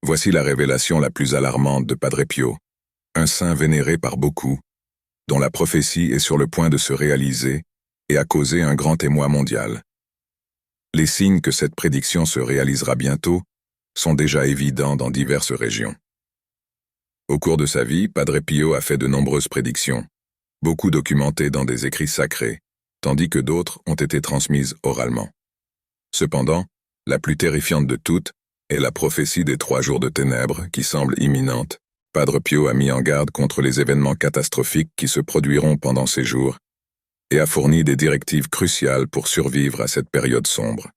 Voici la révélation la plus alarmante de Padre Pio, un saint vénéré par beaucoup, dont la prophétie est sur le point de se réaliser et a causé un grand émoi mondial. Les signes que cette prédiction se réalisera bientôt sont déjà évidents dans diverses régions. Au cours de sa vie, Padre Pio a fait de nombreuses prédictions, beaucoup documentées dans des écrits sacrés, tandis que d'autres ont été transmises oralement. Cependant, la plus terrifiante de toutes est la prophétie des 3 jours de ténèbres qui semble imminente. Padre Pio a mis en garde contre les événements catastrophiques qui se produiront pendant ces jours et a fourni des directives cruciales pour survivre à cette période sombre.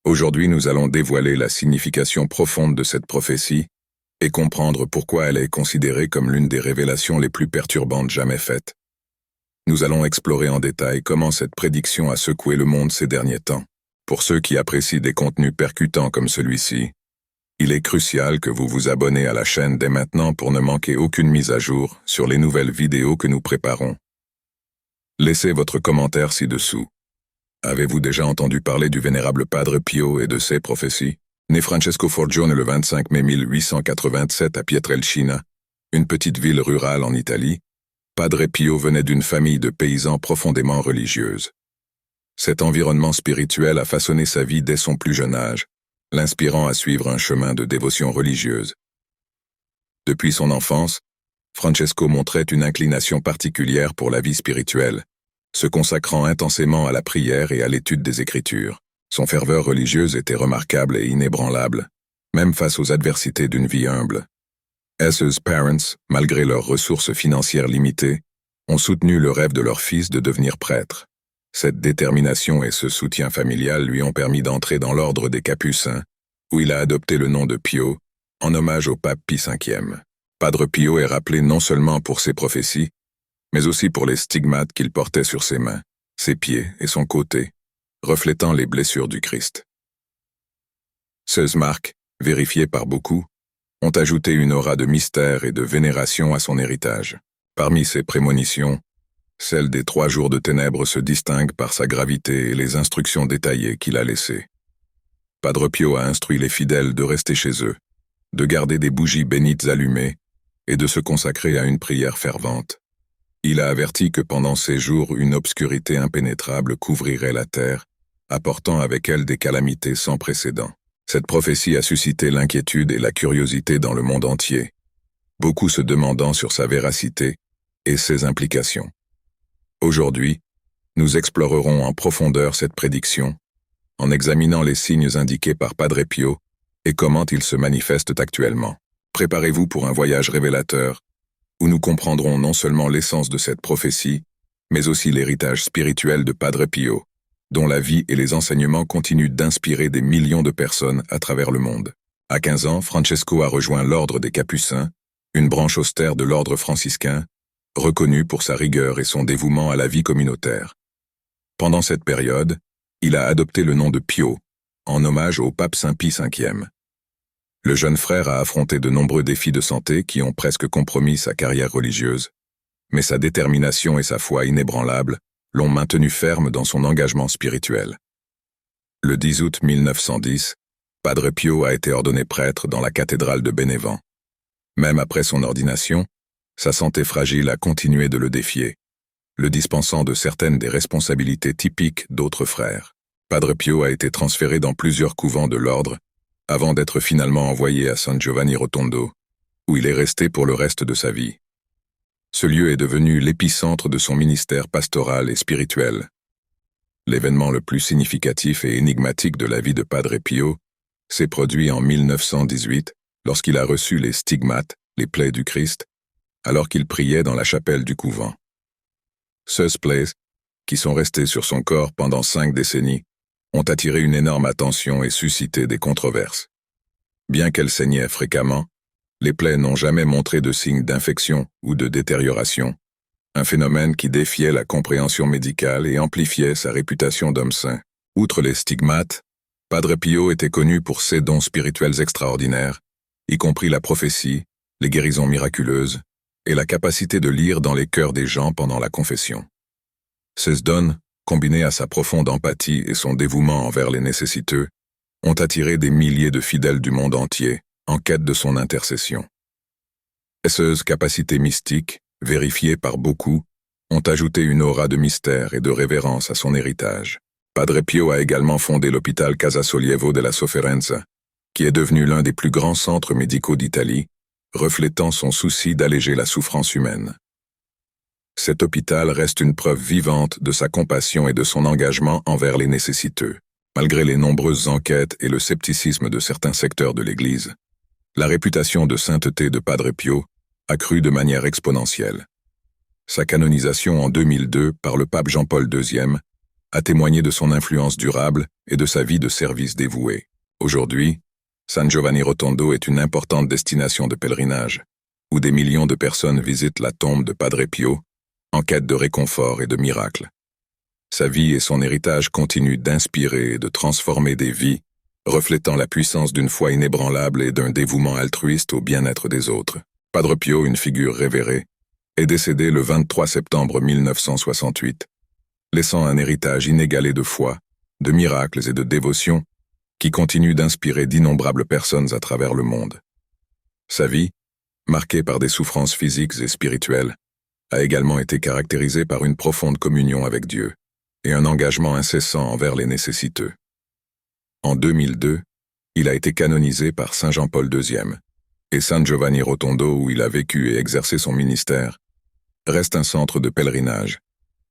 Aujourd'hui, nous allons dévoiler la signification profonde de cette prophétie et comprendre pourquoi elle est considérée comme l'une des révélations les plus perturbantes jamais faites. Nous allons explorer en détail comment cette prédiction a secoué le monde ces derniers temps. Pour ceux qui apprécient des contenus percutants comme celui-ci, il est crucial que vous vous abonnez à la chaîne dès maintenant pour ne manquer aucune mise à jour sur les nouvelles vidéos que nous préparons. Laissez votre commentaire ci-dessous. Avez-vous déjà entendu parler du vénérable Padre Pio et de ses prophéties? Né Francesco Forgione le 25 mai 1887 à Pietrelcina, une petite ville rurale en Italie, Padre Pio venait d'une famille de paysans profondément religieuse. Cet environnement spirituel a façonné sa vie dès son plus jeune âge, l'inspirant à suivre un chemin de dévotion religieuse. Depuis son enfance, Francesco montrait une inclination particulière pour la vie spirituelle, se consacrant intensément à la prière et à l'étude des Écritures. Son ferveur religieuse était remarquable et inébranlable, même face aux adversités d'une vie humble. Ses parents, malgré leurs ressources financières limitées, ont soutenu le rêve de leur fils de devenir prêtre. Cette détermination et ce soutien familial lui ont permis d'entrer dans l'ordre des Capucins, où il a adopté le nom de Pio, en hommage au pape Pie V. Padre Pio est rappelé non seulement pour ses prophéties, mais aussi pour les stigmates qu'il portait sur ses mains, ses pieds et son côté, reflétant les blessures du Christ. Ces marques, vérifiées par beaucoup, ont ajouté une aura de mystère et de vénération à son héritage. Parmi ses prémonitions, celle des 3 jours de ténèbres se distingue par sa gravité et les instructions détaillées qu'il a laissées. Padre Pio a instruit les fidèles de rester chez eux, de garder des bougies bénites allumées et de se consacrer à une prière fervente. Il a averti que pendant ces jours, une obscurité impénétrable couvrirait la terre, apportant avec elle des calamités sans précédent. Cette prophétie a suscité l'inquiétude et la curiosité dans le monde entier, beaucoup se demandant sur sa véracité et ses implications. Aujourd'hui, nous explorerons en profondeur cette prédiction, en examinant les signes indiqués par Padre Pio et comment ils se manifestent actuellement. Préparez-vous pour un voyage révélateur, où nous comprendrons non seulement l'essence de cette prophétie, mais aussi l'héritage spirituel de Padre Pio, dont la vie et les enseignements continuent d'inspirer des millions de personnes à travers le monde. À 15 ans, Francesco a rejoint l'ordre des Capucins, une branche austère de l'ordre franciscain, reconnu pour sa rigueur et son dévouement à la vie communautaire. Pendant cette période, il a adopté le nom de Pio, en hommage au pape Saint Pie V. Le jeune frère a affronté de nombreux défis de santé qui ont presque compromis sa carrière religieuse, mais sa détermination et sa foi inébranlable l'ont maintenu ferme dans son engagement spirituel. Le 10 août 1910, Padre Pio a été ordonné prêtre dans la cathédrale de Bénévent. Même après son ordination, sa santé fragile a continué de le défier, le dispensant de certaines des responsabilités typiques d'autres frères. Padre Pio a été transféré dans plusieurs couvents de l'ordre, avant d'être finalement envoyé à San Giovanni Rotondo, où il est resté pour le reste de sa vie. Ce lieu est devenu l'épicentre de son ministère pastoral et spirituel. L'événement le plus significatif et énigmatique de la vie de Padre Pio s'est produit en 1918, lorsqu'il a reçu les stigmates, les plaies du Christ, alors qu'il priait dans la chapelle du couvent. Ces plaies, qui sont restées sur son corps pendant 5 décennies, ont attiré une énorme attention et suscité des controverses. Bien qu'elles saignaient fréquemment, les plaies n'ont jamais montré de signes d'infection ou de détérioration, un phénomène qui défiait la compréhension médicale et amplifiait sa réputation d'homme saint. Outre les stigmates, Padre Pio était connu pour ses dons spirituels extraordinaires, y compris la prophétie, les guérisons miraculeuses et la capacité de lire dans les cœurs des gens pendant la confession. Ces dons, combinés à sa profonde empathie et son dévouement envers les nécessiteux, ont attiré des milliers de fidèles du monde entier, en quête de son intercession. Ces capacités mystiques, vérifiées par beaucoup, ont ajouté une aura de mystère et de révérence à son héritage. Padre Pio a également fondé l'hôpital Casa Sollievo della Sofferenza, qui est devenu l'un des plus grands centres médicaux d'Italie, reflétant son souci d'alléger la souffrance humaine. Cet hôpital reste une preuve vivante de sa compassion et de son engagement envers les nécessiteux. Malgré les nombreuses enquêtes et le scepticisme de certains secteurs de l'Église, la réputation de sainteté de Padre Pio a cru de manière exponentielle. Sa canonisation en 2002 par le pape Jean-Paul II a témoigné de son influence durable et de sa vie de service dévoué. Aujourd'hui, San Giovanni Rotondo est une importante destination de pèlerinage, où des millions de personnes visitent la tombe de Padre Pio en quête de réconfort et de miracles. Sa vie et son héritage continuent d'inspirer et de transformer des vies, reflétant la puissance d'une foi inébranlable et d'un dévouement altruiste au bien-être des autres. Padre Pio, une figure révérée, est décédé le 23 septembre 1968, laissant un héritage inégalé de foi, de miracles et de dévotion qui continue d'inspirer d'innombrables personnes à travers le monde. Sa vie, marquée par des souffrances physiques et spirituelles, a également été caractérisée par une profonde communion avec Dieu et un engagement incessant envers les nécessiteux. En 2002, il a été canonisé par Saint Jean-Paul II, et San Giovanni Rotondo, où il a vécu et exercé son ministère, reste un centre de pèlerinage,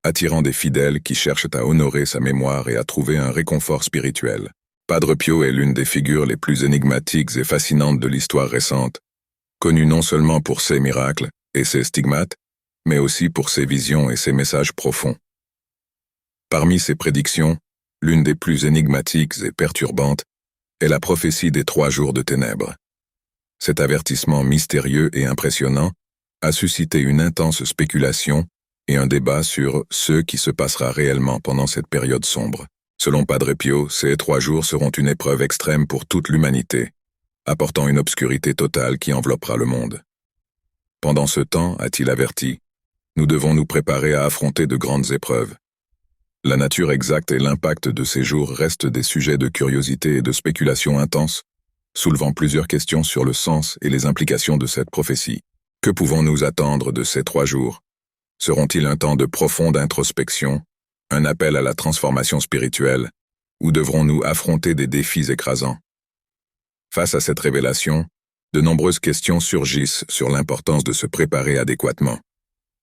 attirant des fidèles qui cherchent à honorer sa mémoire et à trouver un réconfort spirituel. Padre Pio est l'une des figures les plus énigmatiques et fascinantes de l'histoire récente, connue non seulement pour ses miracles et ses stigmates, mais aussi pour ses visions et ses messages profonds. Parmi ses prédictions, l'une des plus énigmatiques et perturbantes est la prophétie des 3 jours de ténèbres. Cet avertissement mystérieux et impressionnant a suscité une intense spéculation et un débat sur ce qui se passera réellement pendant cette période sombre. Selon Padre Pio, ces 3 jours seront une épreuve extrême pour toute l'humanité, apportant une obscurité totale qui enveloppera le monde. Pendant ce temps, a-t-il averti, nous devons nous préparer à affronter de grandes épreuves. La nature exacte et l'impact de ces jours restent des sujets de curiosité et de spéculation intense, soulevant plusieurs questions sur le sens et les implications de cette prophétie. Que pouvons-nous attendre de ces 3 jours? Seront-ils un temps de profonde introspection, un appel à la transformation spirituelle, ou devrons-nous affronter des défis écrasants? Face à cette révélation, de nombreuses questions surgissent sur l'importance de se préparer adéquatement.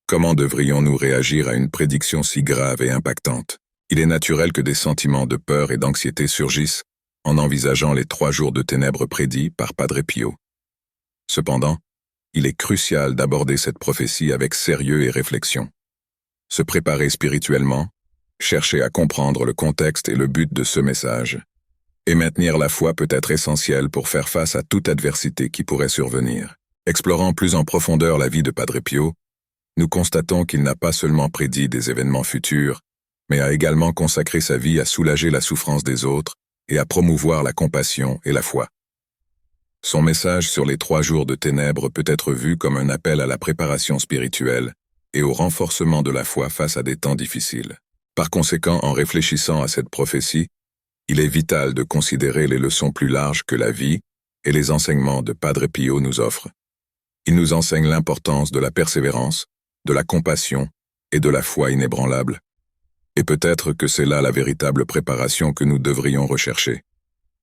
Comment devrions-nous réagir à une prédiction si grave et impactante? Il est naturel que des sentiments de peur et d'anxiété surgissent en envisageant les 3 jours de ténèbres prédits par Padre Pio. Cependant, il est crucial d'aborder cette prophétie avec sérieux et réflexion. Se préparer spirituellement, chercher à comprendre le contexte et le but de ce message, et maintenir la foi peut être essentiel pour faire face à toute adversité qui pourrait survenir. Explorant plus en profondeur la vie de Padre Pio, nous constatons qu'il n'a pas seulement prédit des événements futurs, mais a également consacré sa vie à soulager la souffrance des autres et à promouvoir la compassion et la foi. Son message sur les 3 jours de ténèbres peut être vu comme un appel à la préparation spirituelle et au renforcement de la foi face à des temps difficiles. Par conséquent, en réfléchissant à cette prophétie, il est vital de considérer les leçons plus larges que la vie et les enseignements de Padre Pio nous offrent. Il nous enseigne l'importance de la persévérance, de la compassion et de la foi inébranlable. Et peut-être que c'est là la véritable préparation que nous devrions rechercher.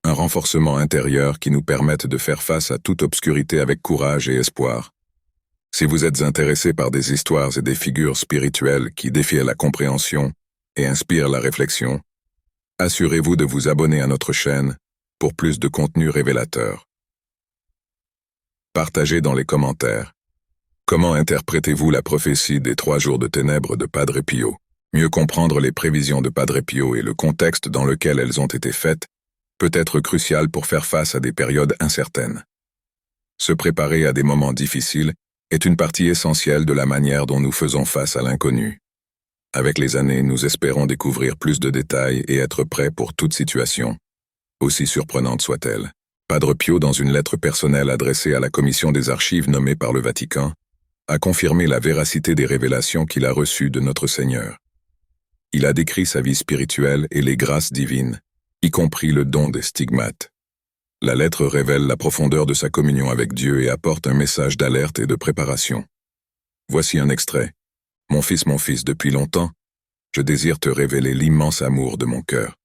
Un renforcement intérieur qui nous permette de faire face à toute obscurité avec courage et espoir. Si vous êtes intéressé par des histoires et des figures spirituelles qui défient la compréhension et inspirent la réflexion, assurez-vous de vous abonner à notre chaîne pour plus de contenu révélateur. Partagez dans les commentaires. Comment interprétez-vous la prophétie des 3 jours de ténèbres de Padre Pio? Mieux comprendre les prévisions de Padre Pio et le contexte dans lequel elles ont été faites peut être crucial pour faire face à des périodes incertaines. Se préparer à des moments difficiles est une partie essentielle de la manière dont nous faisons face à l'inconnu. Avec les années, nous espérons découvrir plus de détails et être prêts pour toute situation, aussi surprenante soit-elle. Padre Pio, dans une lettre personnelle adressée à la commission des archives nommée par le Vatican, a confirmé la véracité des révélations qu'il a reçues de notre Seigneur. Il a décrit sa vie spirituelle et les grâces divines, y compris le don des stigmates. La lettre révèle la profondeur de sa communion avec Dieu et apporte un message d'alerte et de préparation. Voici un extrait. Mon fils, depuis longtemps, je désire te révéler l'immense amour de mon cœur.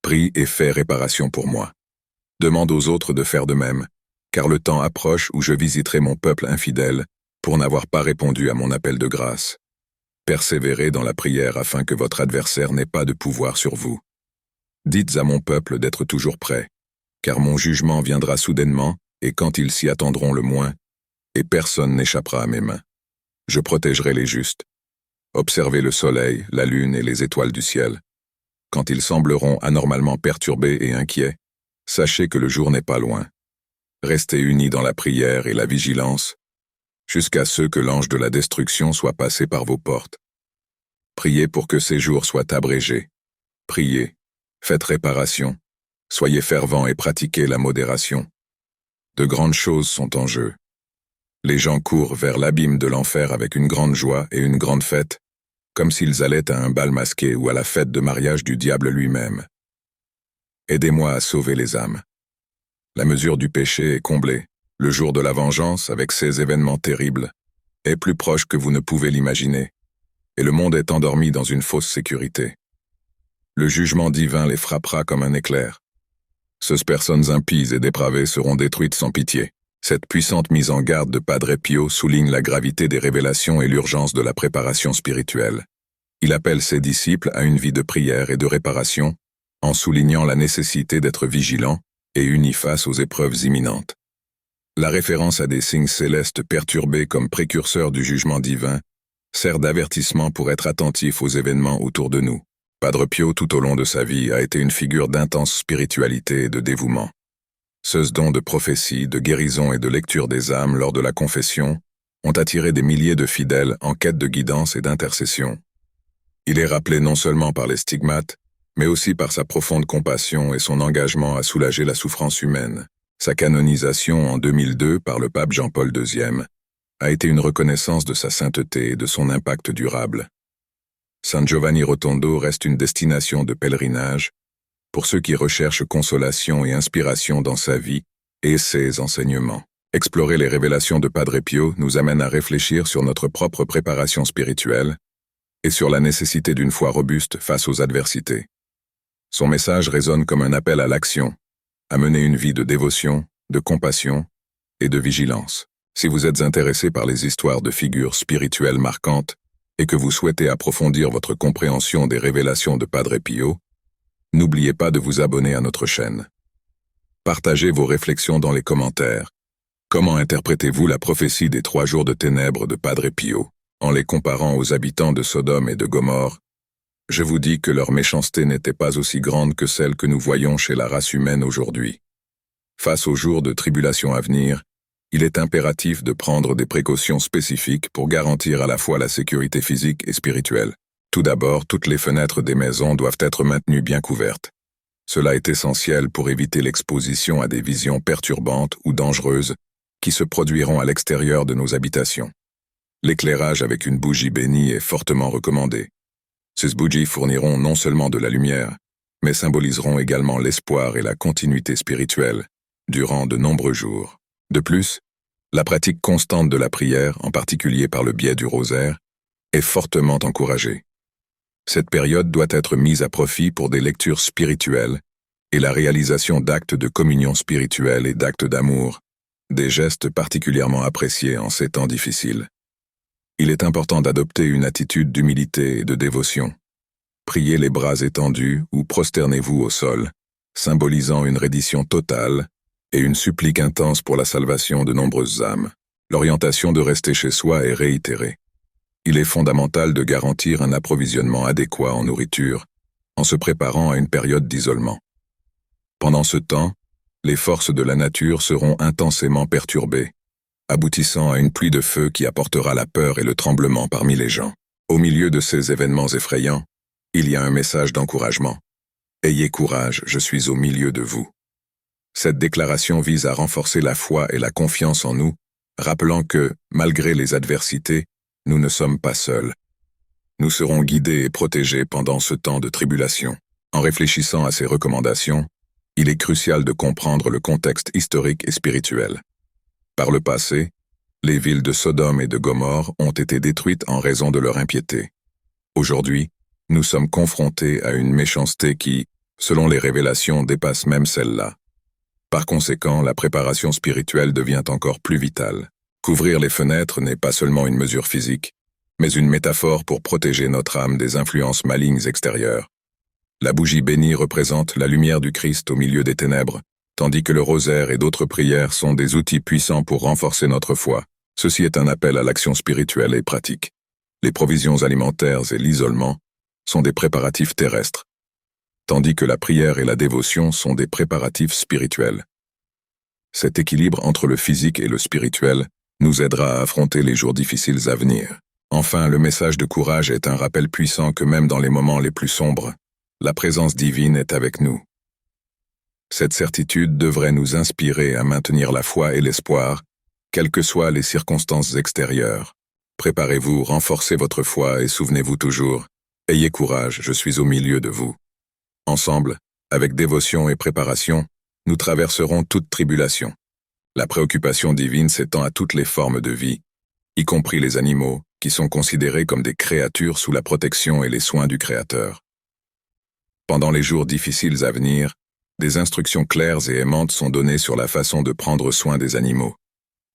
Prie et fais réparation pour moi. Demande aux autres de faire de même, car le temps approche où je visiterai mon peuple infidèle pour n'avoir pas répondu à mon appel de grâce. Persévérez dans la prière afin que votre adversaire n'ait pas de pouvoir sur vous. Dites à mon peuple d'être toujours prêt, car mon jugement viendra soudainement et quand ils s'y attendront le moins, et personne n'échappera à mes mains. Je protégerai les justes. Observez le soleil, la lune et les étoiles du ciel. Quand ils sembleront anormalement perturbés et inquiets, sachez que le jour n'est pas loin. Restez unis dans la prière et la vigilance, jusqu'à ce que l'ange de la destruction soit passé par vos portes. Priez pour que ces jours soient abrégés. Priez, faites réparation, soyez fervents et pratiquez la modération. De grandes choses sont en jeu. Les gens courent vers l'abîme de l'enfer avec une grande joie et une grande fête, comme s'ils allaient à un bal masqué ou à la fête de mariage du diable lui-même. Aidez-moi à sauver les âmes. La mesure du péché est comblée. Le jour de la vengeance, avec ses événements terribles, est plus proche que vous ne pouvez l'imaginer, et le monde est endormi dans une fausse sécurité. Le jugement divin les frappera comme un éclair. Ces personnes impies et dépravées seront détruites sans pitié. Cette puissante mise en garde de Padre Pio souligne la gravité des révélations et l'urgence de la préparation spirituelle. Il appelle ses disciples à une vie de prière et de réparation, en soulignant la nécessité d'être vigilants et unis face aux épreuves imminentes. La référence à des signes célestes perturbés comme précurseurs du jugement divin sert d'avertissement pour être attentif aux événements autour de nous. Padre Pio, tout au long de sa vie, a été une figure d'intense spiritualité et de dévouement. Ses dons de prophétie, de guérison et de lecture des âmes lors de la confession ont attiré des milliers de fidèles en quête de guidance et d'intercession. Il est rappelé non seulement par les stigmates, mais aussi par sa profonde compassion et son engagement à soulager la souffrance humaine. Sa canonisation en 2002 par le pape Jean-Paul II a été une reconnaissance de sa sainteté et de son impact durable. San Giovanni Rotondo reste une destination de pèlerinage pour ceux qui recherchent consolation et inspiration dans sa vie et ses enseignements. Explorer les révélations de Padre Pio nous amène à réfléchir sur notre propre préparation spirituelle et sur la nécessité d'une foi robuste face aux adversités. Son message résonne comme un appel à l'action, à mener une vie de dévotion, de compassion et de vigilance. Si vous êtes intéressé par les histoires de figures spirituelles marquantes et que vous souhaitez approfondir votre compréhension des révélations de Padre Pio, n'oubliez pas de vous abonner à notre chaîne. Partagez vos réflexions dans les commentaires. Comment interprétez-vous la prophétie des 3 jours de ténèbres de Padre Pio, en les comparant aux habitants de Sodome et de Gomorrhe? Je vous dis que leur méchanceté n'était pas aussi grande que celle que nous voyons chez la race humaine aujourd'hui. Face aux jours de tribulation à venir, il est impératif de prendre des précautions spécifiques pour garantir à la fois la sécurité physique et spirituelle. Tout d'abord, toutes les fenêtres des maisons doivent être maintenues bien couvertes. Cela est essentiel pour éviter l'exposition à des visions perturbantes ou dangereuses qui se produiront à l'extérieur de nos habitations. L'éclairage avec une bougie bénie est fortement recommandé. Ces bougies fourniront non seulement de la lumière, mais symboliseront également l'espoir et la continuité spirituelle durant de nombreux jours. De plus, la pratique constante de la prière, en particulier par le biais du rosaire, est fortement encouragée. Cette période doit être mise à profit pour des lectures spirituelles et la réalisation d'actes de communion spirituelle et d'actes d'amour, des gestes particulièrement appréciés en ces temps difficiles. Il est important d'adopter une attitude d'humilité et de dévotion. Priez les bras étendus ou prosternez-vous au sol, symbolisant une reddition totale et une supplique intense pour la salvation de nombreuses âmes. L'orientation de rester chez soi est réitérée. Il est fondamental de garantir un approvisionnement adéquat en nourriture, en se préparant à une période d'isolement. Pendant ce temps, les forces de la nature seront intensément perturbées, aboutissant à une pluie de feu qui apportera la peur et le tremblement parmi les gens. Au milieu de ces événements effrayants, il y a un message d'encouragement. Ayez courage, je suis au milieu de vous. Cette déclaration vise à renforcer la foi et la confiance en nous, rappelant que, malgré les adversités, nous ne sommes pas seuls. Nous serons guidés et protégés pendant ce temps de tribulation. En réfléchissant à ces recommandations, il est crucial de comprendre le contexte historique et spirituel. Par le passé, les villes de Sodome et de Gomorrhe ont été détruites en raison de leur impiété. Aujourd'hui, nous sommes confrontés à une méchanceté qui, selon les révélations, dépasse même celle-là. Par conséquent, la préparation spirituelle devient encore plus vitale. Couvrir les fenêtres n'est pas seulement une mesure physique, mais une métaphore pour protéger notre âme des influences malignes extérieures. La bougie bénie représente la lumière du Christ au milieu des ténèbres, tandis que le rosaire et d'autres prières sont des outils puissants pour renforcer notre foi. Ceci est un appel à l'action spirituelle et pratique. Les provisions alimentaires et l'isolement sont des préparatifs terrestres, tandis que la prière et la dévotion sont des préparatifs spirituels. Cet équilibre entre le physique et le spirituel nous aidera à affronter les jours difficiles à venir. Enfin, le message de courage est un rappel puissant que même dans les moments les plus sombres, la présence divine est avec nous. Cette certitude devrait nous inspirer à maintenir la foi et l'espoir, quelles que soient les circonstances extérieures. Préparez-vous, renforcez votre foi et souvenez-vous toujours, ayez courage, je suis au milieu de vous. Ensemble, avec dévotion et préparation, nous traverserons toute tribulation. La préoccupation divine s'étend à toutes les formes de vie, y compris les animaux, qui sont considérés comme des créatures sous la protection et les soins du Créateur. Pendant les jours difficiles à venir, des instructions claires et aimantes sont données sur la façon de prendre soin des animaux.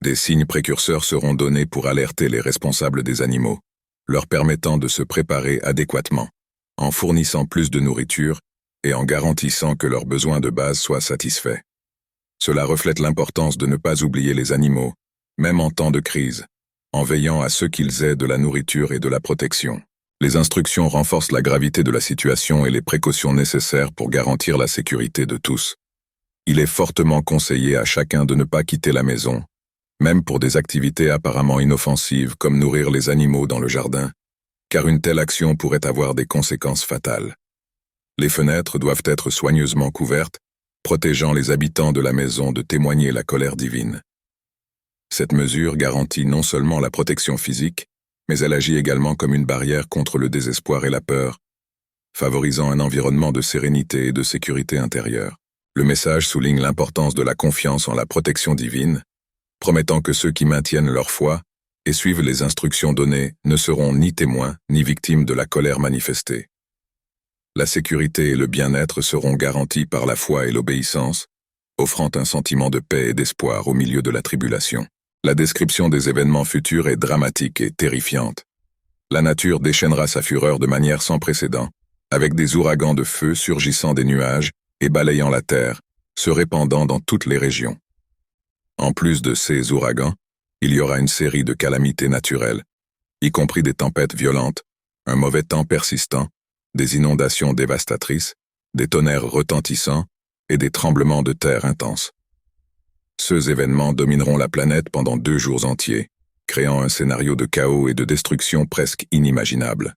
Des signes précurseurs seront donnés pour alerter les responsables des animaux, leur permettant de se préparer adéquatement, en fournissant plus de nourriture et en garantissant que leurs besoins de base soient satisfaits. Cela reflète l'importance de ne pas oublier les animaux, même en temps de crise, en veillant à ce qu'ils aient de la nourriture et de la protection. Les instructions renforcent la gravité de la situation et les précautions nécessaires pour garantir la sécurité de tous. Il est fortement conseillé à chacun de ne pas quitter la maison, même pour des activités apparemment inoffensives comme nourrir les animaux dans le jardin, car une telle action pourrait avoir des conséquences fatales. Les fenêtres doivent être soigneusement couvertes, protégeant les habitants de la maison de témoigner la colère divine. Cette mesure garantit non seulement la protection physique, mais elle agit également comme une barrière contre le désespoir et la peur, favorisant un environnement de sérénité et de sécurité intérieure. Le message souligne l'importance de la confiance en la protection divine, promettant que ceux qui maintiennent leur foi et suivent les instructions données ne seront ni témoins ni victimes de la colère manifestée. La sécurité et le bien-être seront garantis par la foi et l'obéissance, offrant un sentiment de paix et d'espoir au milieu de la tribulation. La description des événements futurs est dramatique et terrifiante. La nature déchaînera sa fureur de manière sans précédent, avec des ouragans de feu surgissant des nuages et balayant la terre, se répandant dans toutes les régions. En plus de ces ouragans, il y aura une série de calamités naturelles, y compris des tempêtes violentes, un mauvais temps persistant, des inondations dévastatrices, des tonnerres retentissants et des tremblements de terre intenses. Ces événements domineront la planète pendant 2 jours entiers, créant un scénario de chaos et de destruction presque inimaginable.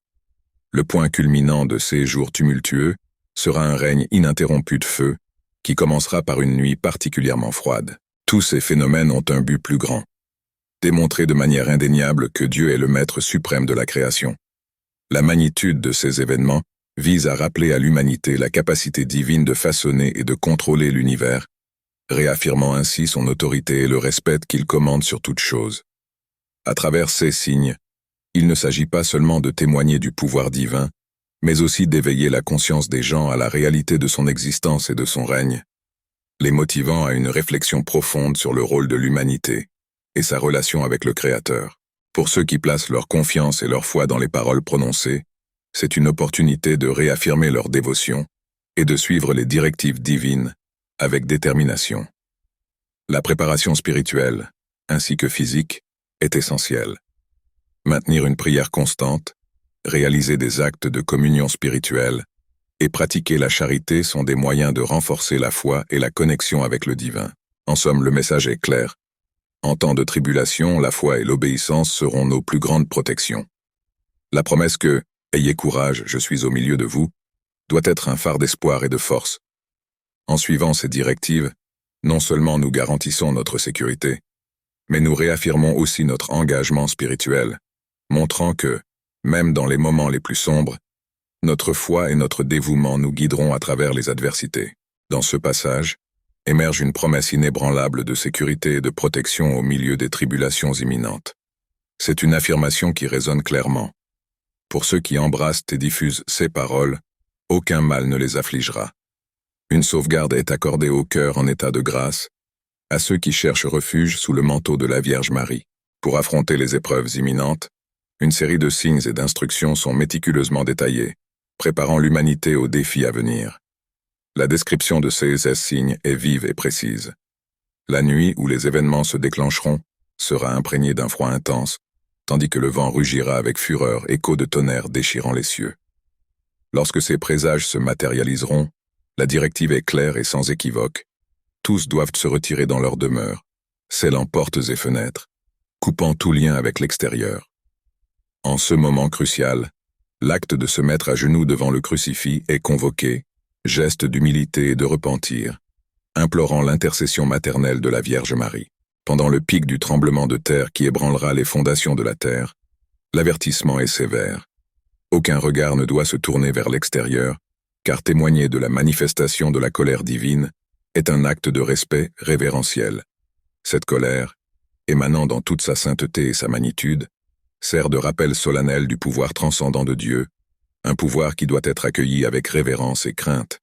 Le point culminant de ces jours tumultueux sera un règne ininterrompu de feu, qui commencera par une nuit particulièrement froide. Tous ces phénomènes ont un but plus grand: démontrer de manière indéniable que Dieu est le maître suprême de la création. La magnitude de ces événements vise à rappeler à l'humanité la capacité divine de façonner et de contrôler l'univers, réaffirmant ainsi son autorité et le respect qu'il commande sur toute chose. À travers ces signes, il ne s'agit pas seulement de témoigner du pouvoir divin, mais aussi d'éveiller la conscience des gens à la réalité de son existence et de son règne, les motivant à une réflexion profonde sur le rôle de l'humanité et sa relation avec le Créateur. Pour ceux qui placent leur confiance et leur foi dans les paroles prononcées, c'est une opportunité de réaffirmer leur dévotion et de suivre les directives divines avec détermination. La préparation spirituelle, ainsi que physique, est essentielle. Maintenir une prière constante, réaliser des actes de communion spirituelle et pratiquer la charité sont des moyens de renforcer la foi et la connexion avec le divin. En somme, le message est clair. En temps de tribulation, la foi et l'obéissance seront nos plus grandes protections. La promesse que « Ayez courage, je suis au milieu de vous » doit être un phare d'espoir et de force. En suivant ces directives, non seulement nous garantissons notre sécurité, mais nous réaffirmons aussi notre engagement spirituel, montrant que, même dans les moments les plus sombres, notre foi et notre dévouement nous guideront à travers les adversités. Dans ce passage, émerge une promesse inébranlable de sécurité et de protection au milieu des tribulations imminentes. C'est une affirmation qui résonne clairement. Pour ceux qui embrassent et diffusent ces paroles, aucun mal ne les affligera. Une sauvegarde est accordée au cœur en état de grâce, à ceux qui cherchent refuge sous le manteau de la Vierge Marie. Pour affronter les épreuves imminentes, une série de signes et d'instructions sont méticuleusement détaillés, préparant l'humanité aux défis à venir. La description de ces signes est vive et précise. La nuit où les événements se déclencheront sera imprégnée d'un froid intense, tandis que le vent rugira avec fureur, écho de tonnerre déchirant les cieux. Lorsque ces présages se matérialiseront, la directive est claire et sans équivoque. Tous doivent se retirer dans leur demeure, scellant portes et fenêtres, coupant tout lien avec l'extérieur. En ce moment crucial, l'acte de se mettre à genoux devant le crucifix est convoqué, geste d'humilité et de repentir, implorant l'intercession maternelle de la Vierge Marie. Pendant le pic du tremblement de terre qui ébranlera les fondations de la terre, l'avertissement est sévère. Aucun regard ne doit se tourner vers l'extérieur, car témoigner de la manifestation de la colère divine est un acte de respect révérentiel. Cette colère, émanant dans toute sa sainteté et sa magnitude, sert de rappel solennel du pouvoir transcendant de Dieu, un pouvoir qui doit être accueilli avec révérence et crainte.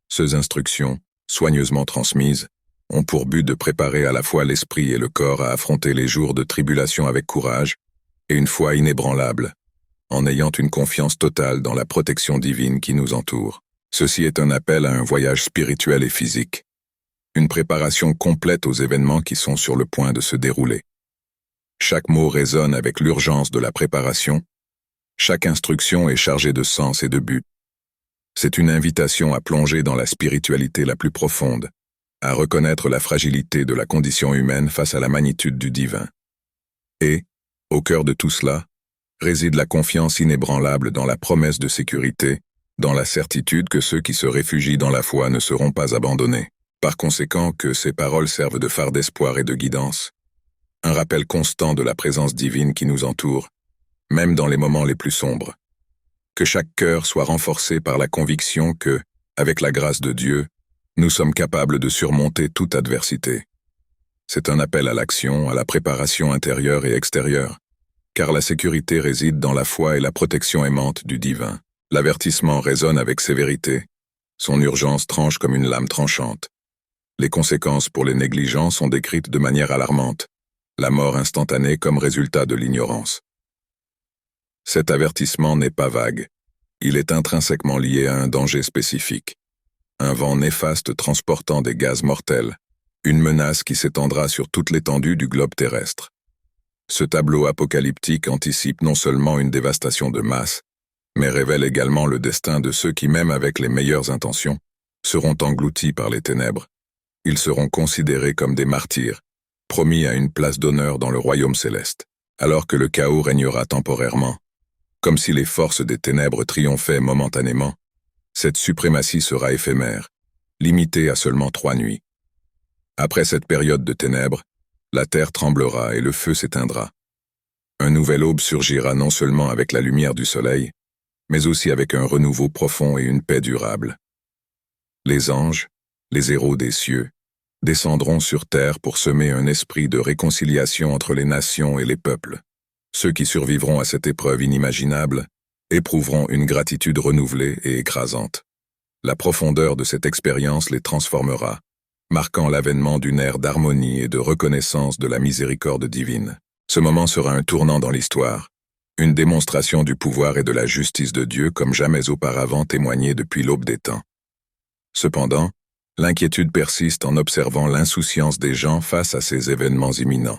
Ces instructions, soigneusement transmises, ont pour but de préparer à la fois l'esprit et le corps à affronter les jours de tribulation avec courage et une foi inébranlable, en ayant une confiance totale dans la protection divine qui nous entoure. Ceci est un appel à un voyage spirituel et physique, une préparation complète aux événements qui sont sur le point de se dérouler. Chaque mot résonne avec l'urgence de la préparation, chaque instruction est chargée de sens et de but. C'est une invitation à plonger dans la spiritualité la plus profonde, à reconnaître la fragilité de la condition humaine face à la magnitude du divin. Et, au cœur de tout cela, réside la confiance inébranlable dans la promesse de sécurité, dans la certitude que ceux qui se réfugient dans la foi ne seront pas abandonnés. Par conséquent, que ces paroles servent de phare d'espoir et de guidance, un rappel constant de la présence divine qui nous entoure, même dans les moments les plus sombres. Que chaque cœur soit renforcé par la conviction que, avec la grâce de Dieu, nous sommes capables de surmonter toute adversité. C'est un appel à l'action, à la préparation intérieure et extérieure, car la sécurité réside dans la foi et la protection aimante du divin. L'avertissement résonne avec sévérité, son urgence tranche comme une lame tranchante. Les conséquences pour les négligents sont décrites de manière alarmante, la mort instantanée comme résultat de l'ignorance. Cet avertissement n'est pas vague, il est intrinsèquement lié à un danger spécifique. Un vent néfaste transportant des gaz mortels, une menace qui s'étendra sur toute l'étendue du globe terrestre. Ce tableau apocalyptique anticipe non seulement une dévastation de masse, mais révèle également le destin de ceux qui, même avec les meilleures intentions, seront engloutis par les ténèbres. Ils seront considérés comme des martyrs, promis à une place d'honneur dans le royaume céleste, alors que le chaos régnera temporairement. Comme si les forces des ténèbres triomphaient momentanément, cette suprématie sera éphémère, limitée à seulement 3 nuits. Après cette période de ténèbres, la terre tremblera et le feu s'éteindra. Un nouvel aube surgira non seulement avec la lumière du soleil, mais aussi avec un renouveau profond et une paix durable. Les anges, les héros des cieux, descendront sur terre pour semer un esprit de réconciliation entre les nations et les peuples. Ceux qui survivront à cette épreuve inimaginable éprouveront une gratitude renouvelée et écrasante. La profondeur de cette expérience les transformera, marquant l'avènement d'une ère d'harmonie et de reconnaissance de la miséricorde divine. Ce moment sera un tournant dans l'histoire, une démonstration du pouvoir et de la justice de Dieu comme jamais auparavant témoignée depuis l'aube des temps. Cependant, l'inquiétude persiste en observant l'insouciance des gens face à ces événements imminents.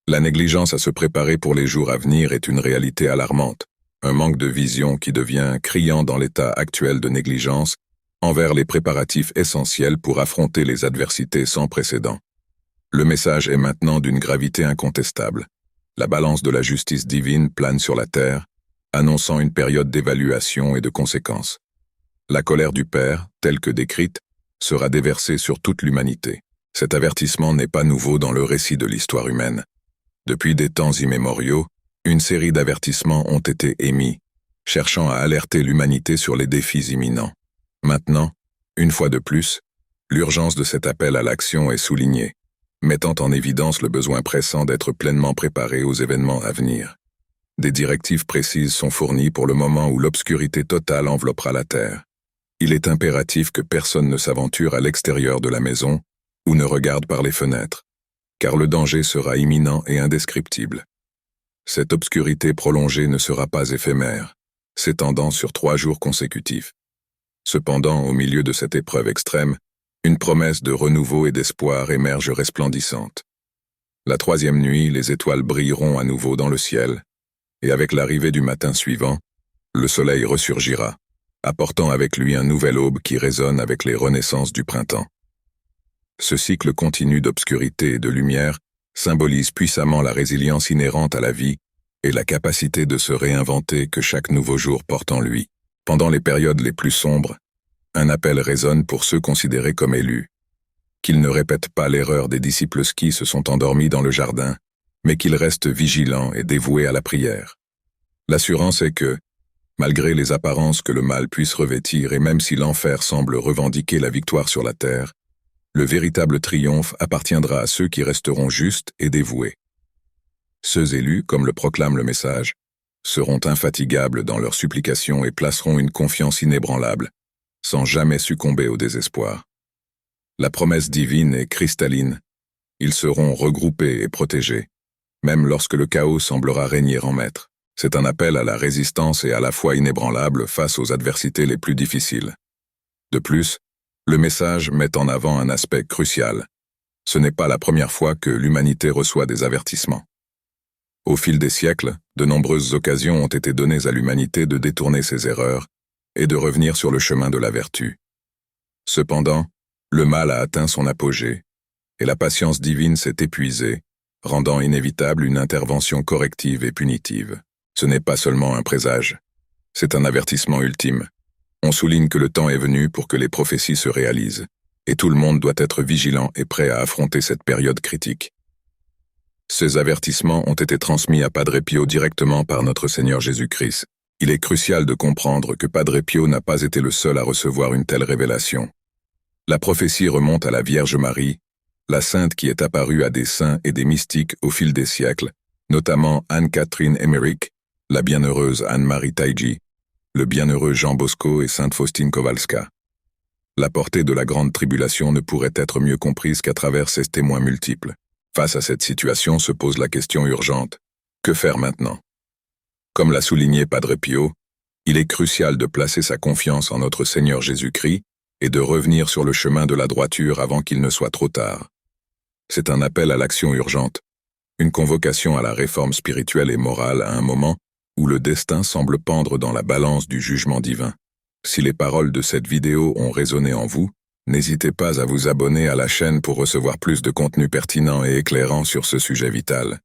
La négligence à se préparer pour les jours à venir est une réalité alarmante, un manque de vision qui devient criant dans l'état actuel de négligence envers les préparatifs essentiels pour affronter les adversités sans précédent. Le message est maintenant d'une gravité incontestable. La balance de la justice divine plane sur la terre, annonçant une période d'évaluation et de conséquences. La colère du Père, telle que décrite, sera déversée sur toute l'humanité. Cet avertissement n'est pas nouveau dans le récit de l'histoire humaine. Depuis des temps immémoriaux, une série d'avertissements ont été émis, cherchant à alerter l'humanité sur les défis imminents. Maintenant, une fois de plus, L'urgence de cet appel à l'action est soulignée, mettant en évidence le besoin pressant d'être pleinement préparé aux événements à venir. Des directives précises sont fournies pour le moment où l'obscurité totale enveloppera la Terre. Il est impératif que personne ne s'aventure à l'extérieur de la maison ou ne regarde par les fenêtres, car le danger sera imminent et indescriptible. Cette obscurité prolongée ne sera pas éphémère, s'étendant sur 3 jours consécutifs. Cependant, au milieu de cette épreuve extrême, une promesse de renouveau et d'espoir émerge resplendissante. La 3e nuit, les étoiles brilleront à nouveau dans le ciel, et avec l'arrivée du matin suivant, le soleil ressurgira, apportant avec lui un nouvel aube qui résonne avec les renaissances du printemps. Ce cycle continu d'obscurité et de lumière symbolise puissamment la résilience inhérente à la vie et la capacité de se réinventer que chaque nouveau jour porte en lui. Pendant les périodes les plus sombres, un appel résonne pour ceux considérés comme élus. Qu'ils ne répètent pas l'erreur des disciples qui se sont endormis dans le jardin, mais qu'ils restent vigilants et dévoués à la prière. L'assurance est que, malgré les apparences que le mal puisse revêtir et même si l'enfer semble revendiquer la victoire sur la terre, le véritable triomphe appartiendra à ceux qui resteront justes et dévoués. Ceux élus, comme le proclame le message, seront infatigables dans leurs supplications et placeront une confiance inébranlable, sans jamais succomber au désespoir. La promesse divine est cristalline. Ils seront regroupés et protégés, même lorsque le chaos semblera régner en maître. C'est un appel à la résistance et à la foi inébranlable face aux adversités les plus difficiles. De plus, le message met en avant un aspect crucial. Ce n'est pas la première fois que l'humanité reçoit des avertissements. Au fil des siècles, de nombreuses occasions ont été données à l'humanité de détourner ses erreurs et de revenir sur le chemin de la vertu. Cependant, le mal a atteint son apogée, et la patience divine s'est épuisée, rendant inévitable une intervention corrective et punitive. Ce n'est pas seulement un présage, c'est un avertissement ultime. On souligne que le temps est venu pour que les prophéties se réalisent, et tout le monde doit être vigilant et prêt à affronter cette période critique. Ces avertissements ont été transmis à Padre Pio directement par notre Seigneur Jésus-Christ. Il est crucial de comprendre que Padre Pio n'a pas été le seul à recevoir une telle révélation. La prophétie remonte à la Vierge Marie, la sainte qui est apparue à des saints et des mystiques au fil des siècles, notamment Anne-Catherine Emmerich, la bienheureuse Anne-Marie Taigi, le bienheureux Jean Bosco et sainte Faustine Kowalska. La portée de la grande tribulation ne pourrait être mieux comprise qu'à travers ces témoins multiples. Face à cette situation se pose la question urgente. Que faire maintenant? Comme l'a souligné Padre Pio, il est crucial de placer sa confiance en notre Seigneur Jésus-Christ et de revenir sur le chemin de la droiture avant qu'il ne soit trop tard. C'est un appel à l'action urgente, une convocation à la réforme spirituelle et morale à un moment où le destin semble pendre dans la balance du jugement divin. Si les paroles de cette vidéo ont résonné en vous, n'hésitez pas à vous abonner à la chaîne pour recevoir plus de contenu pertinent et éclairant sur ce sujet vital.